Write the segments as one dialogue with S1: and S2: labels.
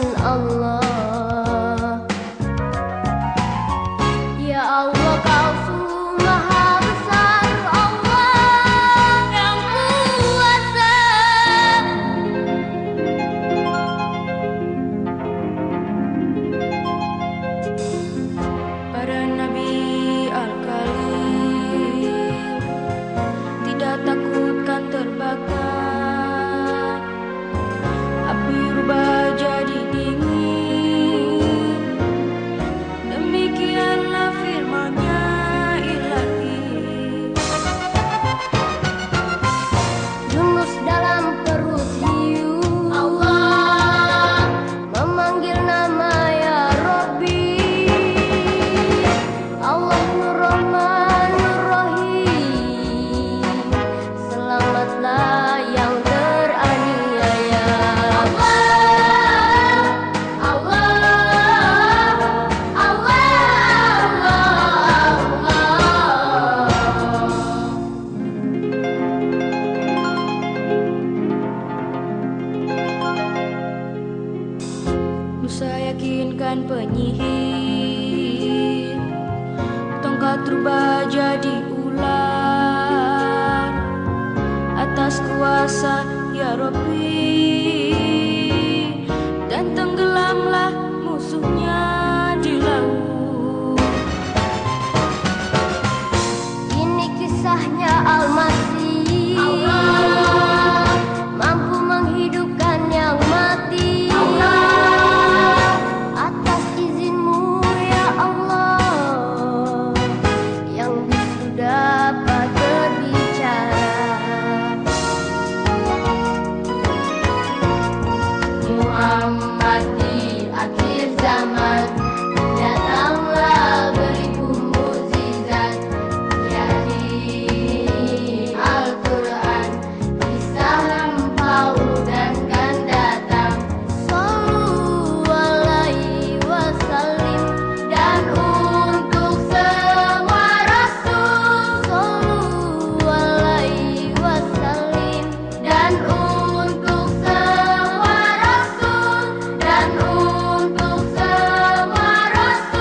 S1: Tuhan Allah. Ya Allah, Kau sungguh maha besar, Allah yang kuasa. Para nabi al-Khalil tidak takutkan terbakar, api rubah jadi dingin. Demikianlah firman-Nya Ilahi. Yunus dalam perut hiu, Allah memanggil nama ya Rabbi. Allah Nur Rahman Nur Rahim, selamatlah yang teraniaya. Allah, Allah, Allah, Allah. Musa yakinkan penyihir, tongkat rubah jadi ular atas kuasa ya Rabbi, dan tenggelamlah musuhnya di laut. Ini kisahnya Al-Masih, Allah mampu menghidupkan yang mati. Allah, atas izin-Mu ya Allah, yang bisu dapat berbicara. Muhammad di akhir zaman, datanglah beribu mukjizat, yakni Al-Quran, kisah lampau dan kan datang. Sallu alaihi wasallim, dan untuk semua rasul. Sallu alaihi wasallim, dan untuk semua rasul, dan untuk semua rasul.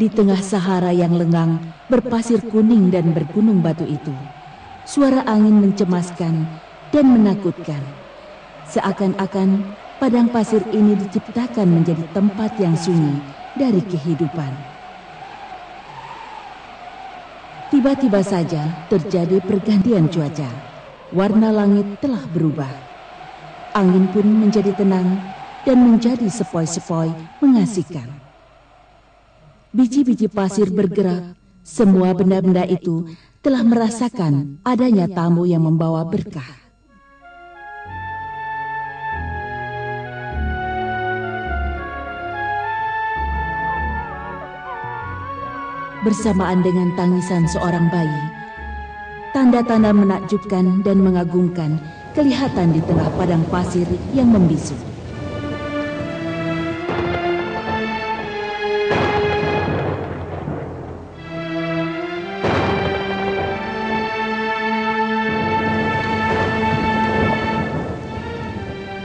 S2: Di tengah Sahara yang lengang, berpasir kuning dan bergunung batu itu, suara angin mencemaskan dan menakutkan. Seakan-akan padang pasir ini diciptakan menjadi tempat yang sunyi dari kehidupan. Tiba-tiba saja terjadi pergantian cuaca. Warna langit telah berubah. Angin pun menjadi tenang dan menjadi sepoi-sepoi mengasihkan. Biji-biji pasir bergerak. Semua benda-benda itu telah merasakan adanya tamu yang membawa berkah. Bersamaan dengan tangisan seorang bayi, tanda-tanda menakjubkan dan mengagumkan kelihatan di tengah padang pasir yang membisu.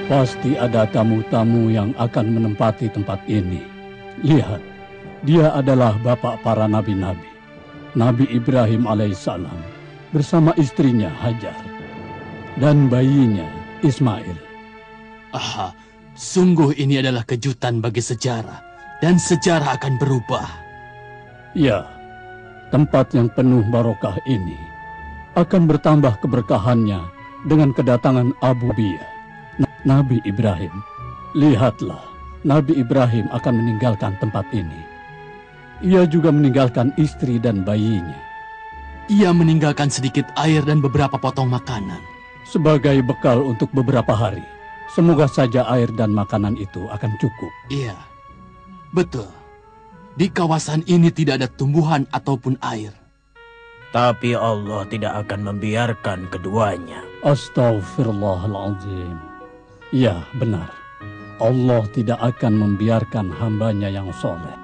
S3: Pasti ada tamu-tamu yang akan menempati tempat ini. Lihat, dia adalah bapak para nabi-nabi. Nabi Ibrahim alaihissalam bersama istrinya Hajar dan bayinya Ismail.
S4: Aha, sungguh ini adalah kejutan bagi sejarah, dan sejarah akan berubah.
S3: Ya, tempat yang penuh barokah ini akan bertambah keberkahannya dengan kedatangan Abu Biyah, Nabi Ibrahim. Lihatlah, Nabi Ibrahim akan meninggalkan tempat ini. Ia juga meninggalkan istri dan bayinya.
S4: Ia meninggalkan sedikit air dan beberapa potong makanan
S3: Sebagai bekal untuk beberapa hari. Semoga saja air dan makanan itu akan cukup.
S4: Iya, betul. Di kawasan ini tidak ada tumbuhan ataupun air.
S5: Tapi Allah tidak akan membiarkan keduanya.
S3: Astaghfirullahaladzim. Ya, benar. Allah tidak akan membiarkan hambanya yang soleh.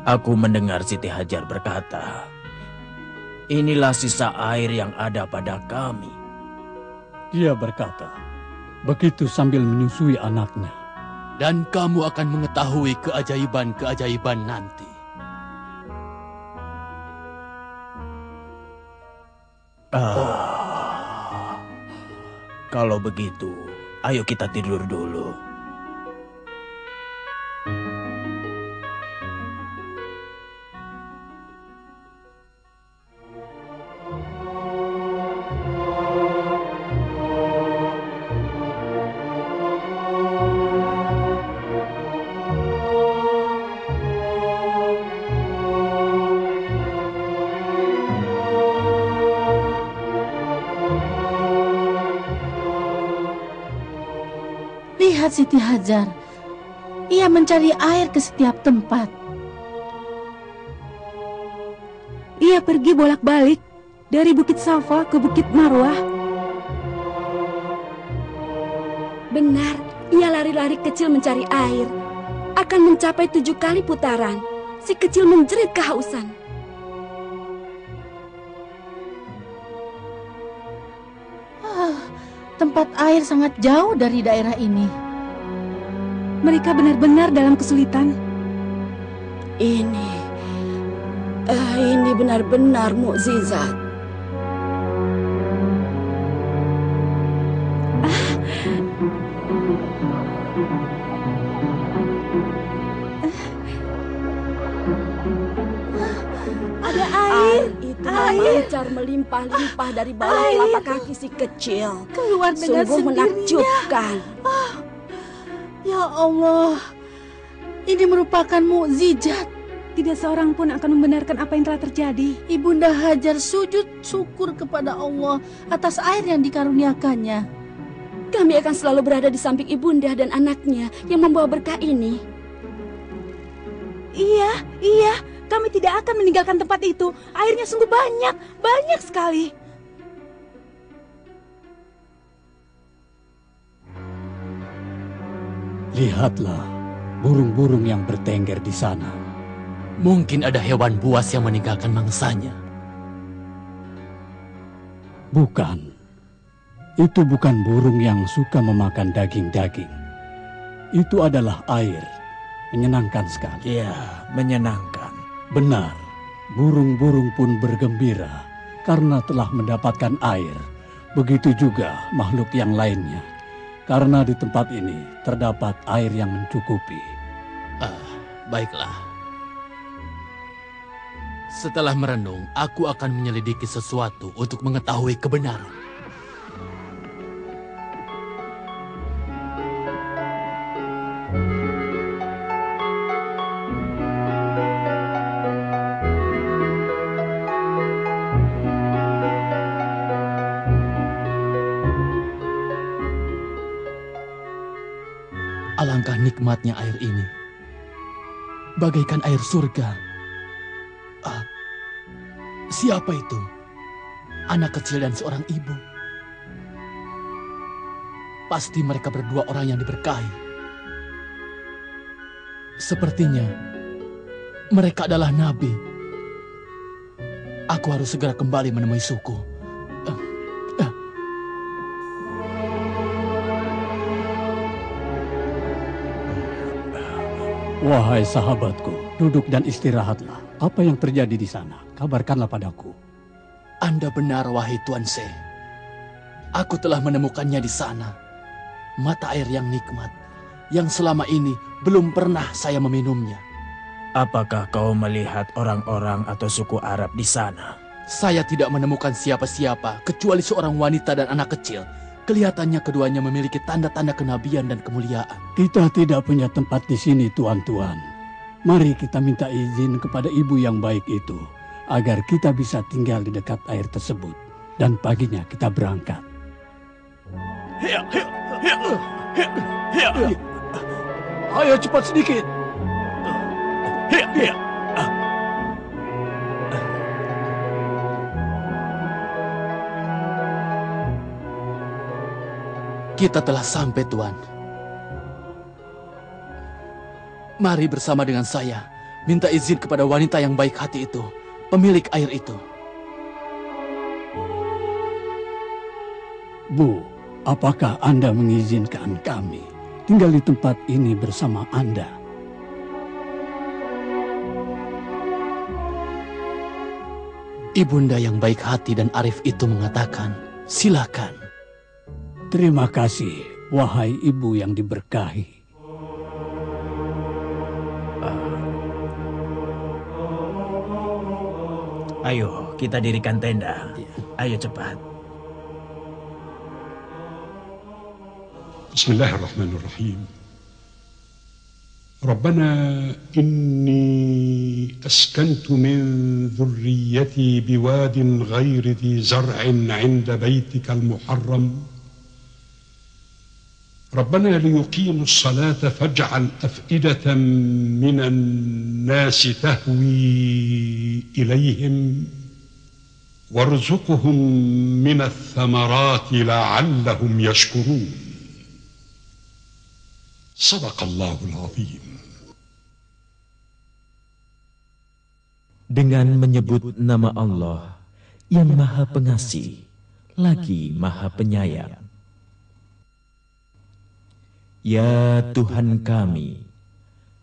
S5: Aku mendengar Siti Hajar berkata, inilah sisa air yang ada pada kami.
S3: Dia berkata, begitu sambil menyusui anaknya.
S4: Dan kamu akan mengetahui keajaiban-keajaiban nanti.
S5: Kalau begitu, ayo kita tidur dulu.
S6: Lihat Siti Hajar, ia mencari air ke setiap tempat.
S7: Ia pergi bolak-balik dari Bukit Safa ke Bukit Marwah. Benar, ia lari-lari kecil mencari air. Akan mencapai 7 kali putaran. Si kecil menjerit kehausan.
S6: Tempat air sangat jauh dari daerah ini.
S7: Mereka benar-benar dalam kesulitan.
S8: Ini benar-benar mukjizat.
S7: Ada air.
S8: Itu memancar melimpah-limpah dari bawah telapak kaki si kecil.
S6: Keluar dengan
S8: Sungguh
S6: sendirinya.
S8: menakjubkan.
S6: Ya Allah, ini merupakan mukjizat.
S7: Tidak seorang pun akan membenarkan apa yang telah terjadi.
S6: Ibunda Hajar sujud syukur kepada Allah atas air yang dikaruniakannya.
S8: Kami akan selalu berada di samping ibunda dan anaknya yang membawa berkah ini.
S7: Iya, kami tidak akan meninggalkan tempat itu. Airnya sungguh banyak sekali.
S3: Lihatlah burung-burung yang bertengger di sana.
S4: Mungkin ada hewan buas yang meninggalkan mangsanya.
S3: Bukan. Itu bukan burung yang suka memakan daging-daging. Itu adalah air. Menyenangkan sekali.
S5: Ya, menyenangkan.
S3: Benar. Burung-burung pun bergembira karena telah mendapatkan air. Begitu juga makhluk yang lainnya. Karena di tempat ini terdapat air yang mencukupi.
S4: Baiklah. Setelah merenung, aku akan menyelidiki sesuatu untuk mengetahui kebenaran. Alangkah nikmatnya air ini. Bagaikan air surga. Siapa itu? Anak kecil dan seorang ibu. Pasti mereka berdua orang yang diberkahi. Sepertinya mereka adalah nabi. Aku harus segera kembali menemui suku.
S3: Wahai sahabatku, duduk dan istirahatlah. Apa yang terjadi di sana? Kabarkanlah padaku.
S4: Anda benar, wahai Tuan Se. Aku telah menemukannya di sana. Mata air yang nikmat, yang selama ini belum pernah saya meminumnya.
S5: Apakah kau melihat orang-orang atau suku Arab di sana?
S4: Saya tidak menemukan siapa-siapa, kecuali seorang wanita dan anak kecil. Kelihatannya keduanya memiliki tanda-tanda kenabian dan kemuliaan.
S3: Kita tidak punya tempat di sini, tuan-tuan. Mari kita minta izin kepada ibu yang baik itu, agar kita bisa tinggal di dekat air tersebut. Dan paginya kita berangkat. Ayo cepat sedikit.
S4: Kita telah sampai, Tuan. Mari bersama dengan saya minta izin kepada wanita yang baik hati itu, pemilik air itu.
S3: Bu, apakah Anda mengizinkan kami tinggal di tempat ini bersama Anda?
S4: Ibunda yang baik hati dan arif itu mengatakan, silakan.
S3: Terima kasih, wahai ibu yang diberkahi.
S5: Ayo, kita dirikan tenda. Ayo cepat.
S9: Bismillahirrahmanirrahim. ربنا إني أسكنت من ذريتي بواد غير ذي زرع عند بيتك المحرم ربنا ليقيموا الصلاة فاجعل أفئدة من الناس تهوي إليهم وارزقهم من الثمرات لعلهم يشكرون صدق الله العظيم.
S5: Dengan menyebut nama Allah yang Maha Pengasih lagi Maha Penyayang. Ya Tuhan kami,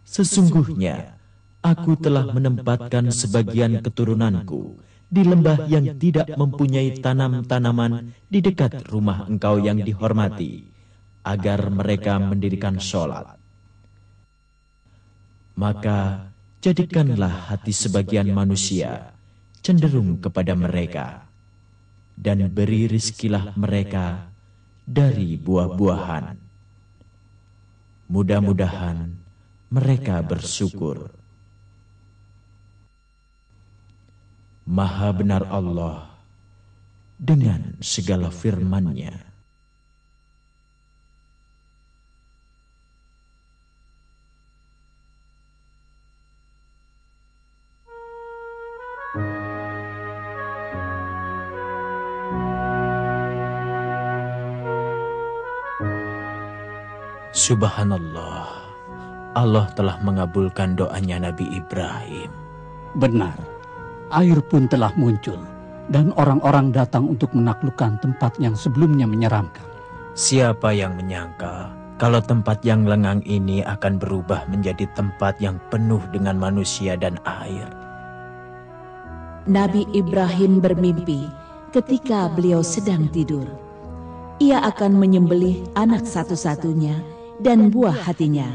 S5: sesungguhnya aku telah menempatkan sebagian keturunanku di lembah yang tidak mempunyai tanam-tanaman di dekat rumah Engkau yang dihormati, agar mereka mendirikan sholat. Maka jadikanlah hati sebagian manusia cenderung kepada mereka, dan beri rizkilah mereka dari buah-buahan. Mudah-mudahan mereka bersyukur. Maha benar Allah dengan segala firman-Nya. Subhanallah, Allah telah mengabulkan doanya Nabi Ibrahim.
S3: Benar, air pun telah muncul, dan orang-orang datang untuk menaklukkan tempat yang sebelumnya menyeramkan.
S5: Siapa yang menyangka kalau tempat yang lengang ini akan berubah menjadi tempat yang penuh dengan manusia dan air?
S2: Nabi Ibrahim bermimpi ketika beliau sedang tidur. Ia akan menyembelih anak satu-satunya dan buah hatinya,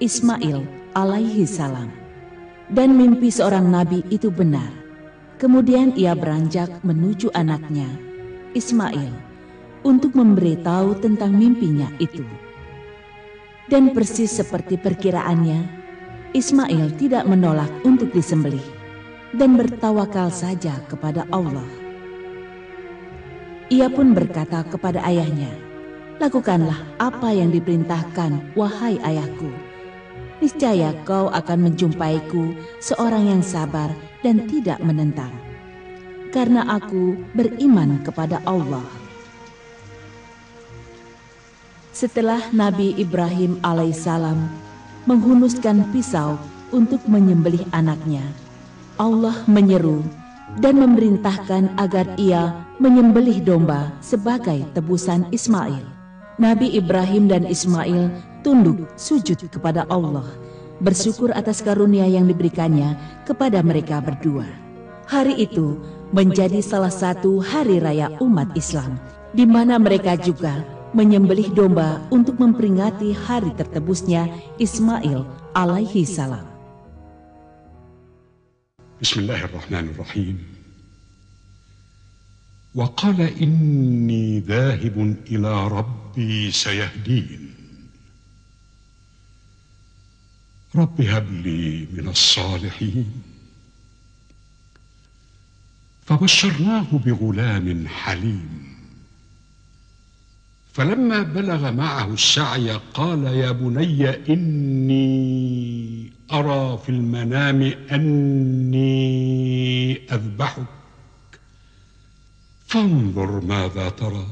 S2: Ismail alaihi salam. Dan mimpi seorang nabi itu benar. Kemudian ia beranjak menuju anaknya, Ismail, untuk memberitahu tentang mimpinya itu. Dan persis seperti perkiraannya, Ismail tidak menolak untuk disembelih dan bertawakal saja kepada Allah. Ia pun berkata kepada ayahnya, "Lakukanlah apa yang diperintahkan, wahai ayahku. Niscaya kau akan menjumpaiku seorang yang sabar dan tidak menentang, karena aku beriman kepada Allah." Setelah Nabi Ibrahim alaihissalam menghunuskan pisau untuk menyembelih anaknya, Allah menyeru dan memerintahkan agar ia menyembelih domba sebagai tebusan Ismail. Nabi Ibrahim dan Ismail tunduk sujud kepada Allah, bersyukur atas karunia yang diberikannya kepada mereka berdua. Hari itu menjadi salah satu hari raya umat Islam, di mana mereka juga menyembelih domba untuk memperingati hari tertebusnya Ismail alaihi salam.
S9: Bismillahirrahmanirrahim. وقال إني ذاهب إلى ربي سيهدين رب هب لي من الصالحين فبشرناه بغلام حليم فلما بلغ معه السعي قال يا بني إني أرى في المنام أني أذبحك فانظر ماذا ترى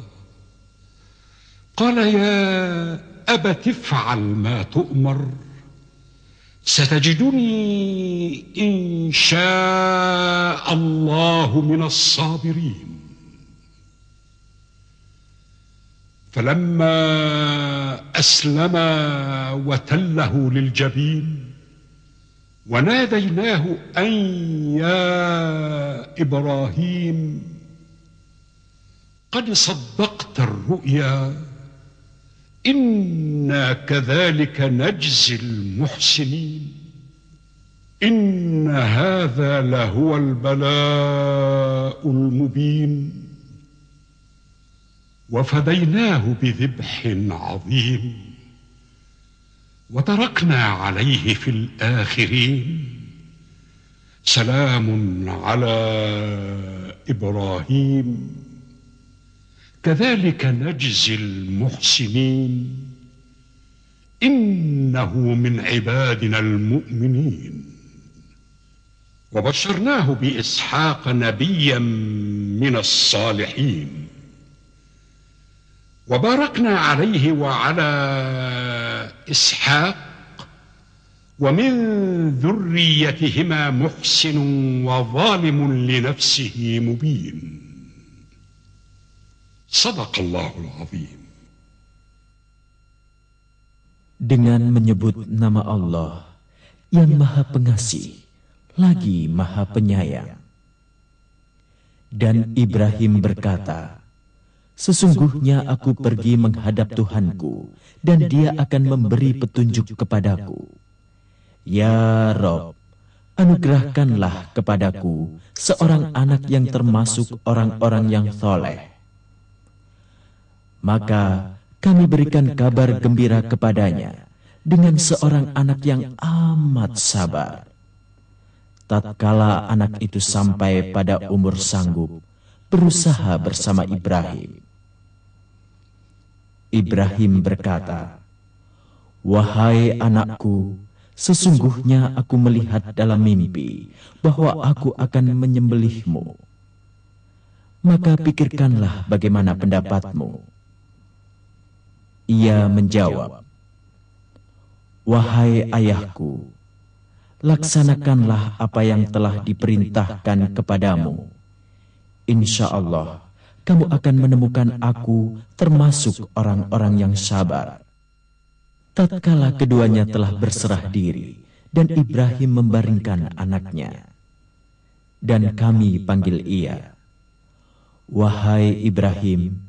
S9: قال يا أبت افعل ما تؤمر ستجدني إن شاء الله من الصابرين. فلما أسلما وتله للجبين وناديناه أن يا إبراهيم قد صدقت الرؤيا إنا كذلك نجزي المحسنين إن هذا لهو البلاء المبين وفديناه بذبح عظيم وتركنا عليه في الآخرين سلام على إبراهيم كذلك نجزي المحسنين إنه من عبادنا المؤمنين وبشرناه بإسحاق نبيا من الصالحين وباركنا عليه وعلى إسحاق ومن ذريتهما محسن وظالم لنفسه مبين. Sadaqallahul Azim.
S5: Dengan menyebut nama Allah yang Maha Pengasih lagi Maha Penyayang. Dan Ibrahim berkata, sesungguhnya aku pergi menghadap Tuhanku dan Dia akan memberi petunjuk kepadaku. Ya Rob, anugerahkanlah kepadaku seorang anak yang termasuk orang-orang yang soleh. Maka kami berikan kabar gembira kepadanya dengan seorang anak yang amat sabar. Tatkala anak itu sampai pada umur sanggup, berusaha bersama Ibrahim. Ibrahim berkata, wahai anakku, sesungguhnya aku melihat dalam mimpi bahwa aku akan menyembelihmu. Maka pikirkanlah bagaimana pendapatmu. Ia menjawab, wahai ayahku, laksanakanlah apa yang telah diperintahkan kepadamu. Insya Allah, kamu akan menemukan aku termasuk orang-orang yang sabar. Tatkala keduanya telah berserah diri, dan Ibrahim membaringkan anaknya. Dan kami panggil ia, wahai Ibrahim,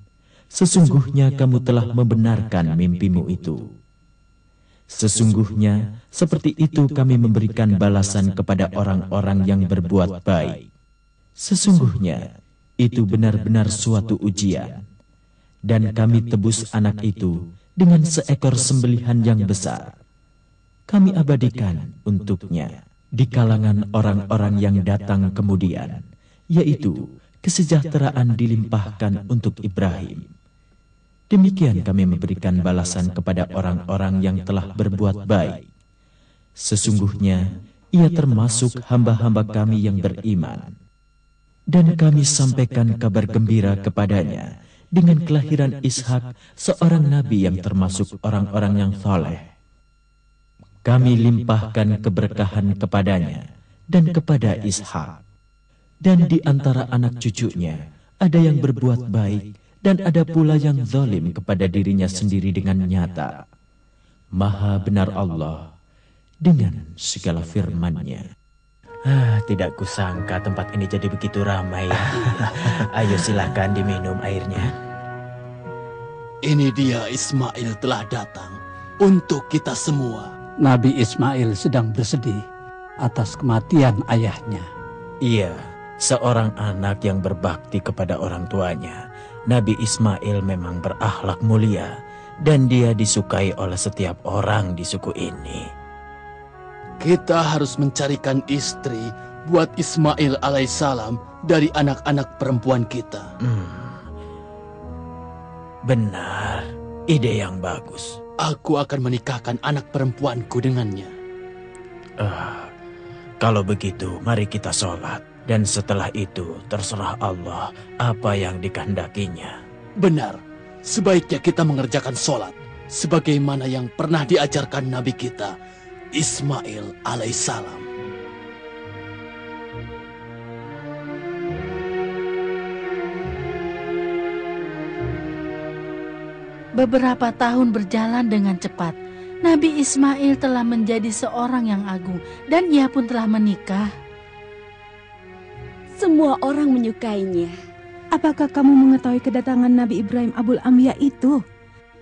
S5: sesungguhnya kamu telah membenarkan mimpimu itu. Sesungguhnya seperti itu kami memberikan balasan kepada orang-orang yang berbuat baik. Sesungguhnya itu benar-benar suatu ujian. Dan kami tebus anak itu dengan seekor sembelihan yang besar. Kami abadikan untuknya di kalangan orang-orang yang datang kemudian, yaitu kesejahteraan dilimpahkan untuk Ibrahim. Demikian kami memberikan balasan kepada orang-orang yang telah berbuat baik. Sesungguhnya ia termasuk hamba-hamba kami yang beriman. Dan kami sampaikan kabar gembira kepadanya dengan kelahiran Ishak, seorang nabi yang termasuk orang-orang yang saleh. Kami limpahkan keberkahan kepadanya dan kepada Ishak. Dan di antara anak cucunya ada yang berbuat baik, dan ada pula yang zalim kepada dirinya sendiri dengan nyata. Maha benar Allah dengan segala firman-Nya. Tidak kusangka tempat ini jadi begitu ramai. Ayo silakan diminum airnya.
S4: Ini dia Ismail telah datang untuk kita semua.
S3: Nabi Ismail sedang bersedih atas kematian ayahnya.
S5: Iya, seorang anak yang berbakti kepada orang tuanya. Nabi Ismail memang berakhlak mulia dan dia disukai oleh setiap orang di suku ini.
S4: Kita harus mencarikan istri buat Ismail alaihissalam dari anak-anak perempuan kita.
S5: Benar, ide yang bagus.
S4: Aku akan menikahkan anak perempuanku dengannya.
S5: Kalau begitu, mari kita sholat. Dan setelah itu, terserah Allah apa yang dikehendakinya.
S4: Benar, sebaiknya kita mengerjakan sholat sebagaimana yang pernah diajarkan Nabi kita, Ismail alaihissalam.
S6: Beberapa tahun berjalan dengan cepat. Nabi Ismail telah menjadi seorang yang agung dan ia pun telah menikah.
S7: Semua orang menyukainya.
S10: Apakah kamu mengetahui kedatangan Nabi Ibrahim Abul Anbiya itu?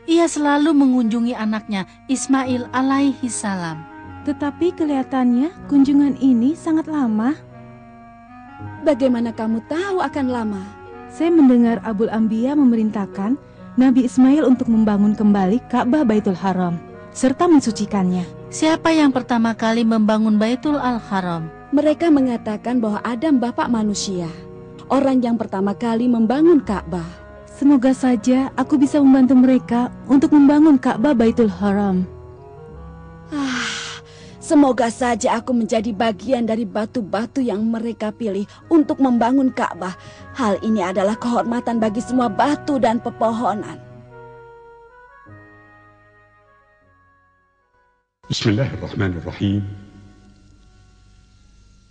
S6: Ia selalu mengunjungi anaknya Ismail alaihi salam.
S10: Tetapi kelihatannya kunjungan ini sangat lama.
S7: Bagaimana kamu tahu akan lama?
S10: Saya mendengar Abul Anbiya memerintahkan Nabi Ismail untuk membangun kembali Ka'bah Baitul Haram serta mensucikannya.
S6: Siapa yang pertama kali membangun Baitul Al-Haram?
S7: Mereka mengatakan bahwa Adam bapak manusia, orang yang pertama kali membangun Ka'bah.
S10: Semoga saja aku bisa membantu mereka untuk membangun Ka'bah Baitul Haram.
S7: Semoga saja aku menjadi bagian dari batu-batu yang mereka pilih untuk membangun Ka'bah. Hal ini adalah kehormatan bagi semua batu dan pepohonan.
S9: Bismillahirrahmanirrahim.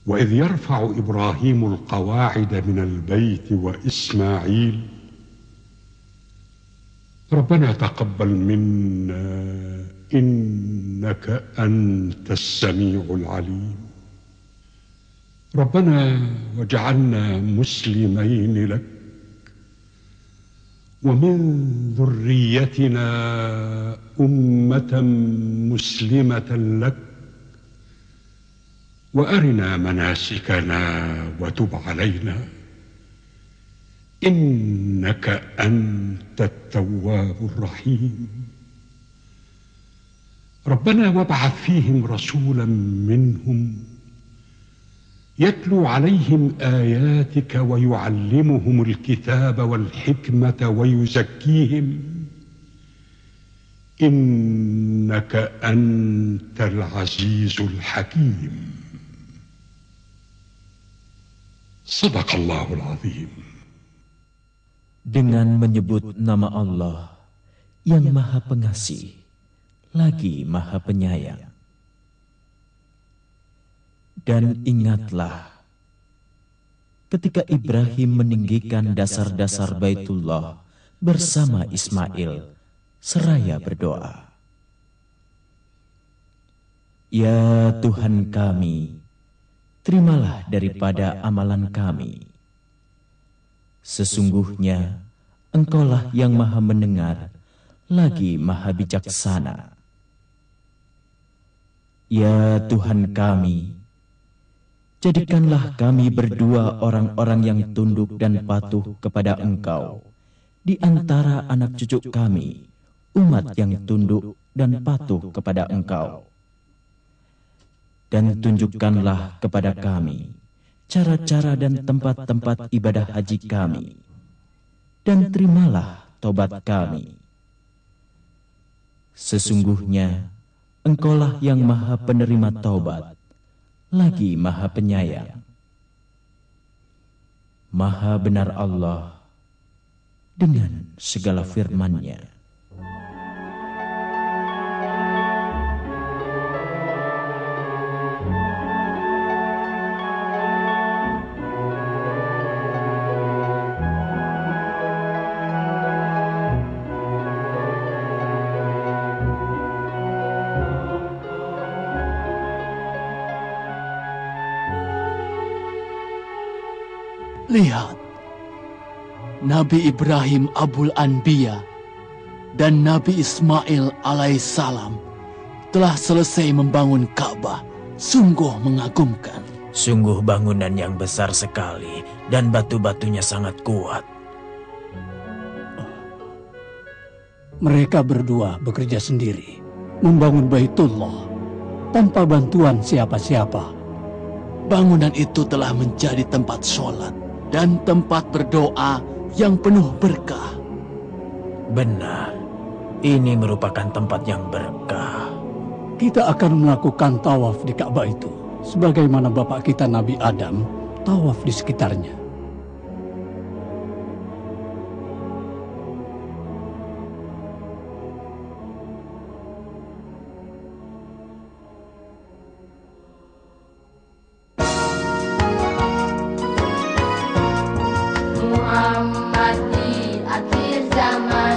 S9: وإذ يرفع إبراهيم القواعد من البيت وإسماعيل ربنا تقبل منا إنك أنت السميع العليم ربنا واجعلنا مسلمين لك ومن ذريتنا أمة مسلمة لك وأرنا مناسكنا وتب علينا إنك أنت التواب الرحيم ربنا وابعث فيهم رسولا منهم يتلو عليهم آياتك ويعلمهم الكتاب والحكمة ويزكيهم إنك أنت العزيز الحكيم صدق الله العظيم.
S5: Dengan menyebut nama Allah yang Maha Pengasih lagi Maha Penyayang. Dan ingatlah ketika Ibrahim meninggikan dasar-dasar Baitullah bersama Ismail seraya berdoa, Ya Tuhan kami, terimalah daripada amalan kami. Sesungguhnya Engkaulah yang Maha Mendengar lagi Maha Bijaksana. Ya Tuhan kami, jadikanlah kami berdua orang-orang yang tunduk dan patuh kepada Engkau di antara anak cucu kami, umat yang tunduk dan patuh kepada Engkau. Dan tunjukkanlah kepada kami cara-cara dan tempat-tempat ibadah haji kami, dan terimalah tobat kami. Sesungguhnya Engkaulah yang Maha Penerima taubat, lagi Maha Penyayang. Maha benar Allah dengan segala firman-Nya.
S4: Lihat, Nabi Ibrahim Abul Anbiya dan Nabi Ismail alaihissalam telah selesai membangun Ka'bah. Sungguh mengagumkan.
S5: Sungguh bangunan yang besar sekali dan batu-batunya sangat kuat.
S3: Mereka berdua bekerja sendiri, membangun Baitullah tanpa bantuan siapa-siapa.
S4: Bangunan itu telah menjadi tempat sholat dan tempat berdoa yang penuh berkah.
S5: Benar, ini merupakan tempat yang berkah.
S3: Kita akan melakukan tawaf di Ka'bah itu, sebagaimana bapak kita Nabi Adam tawaf di sekitarnya.
S1: aman.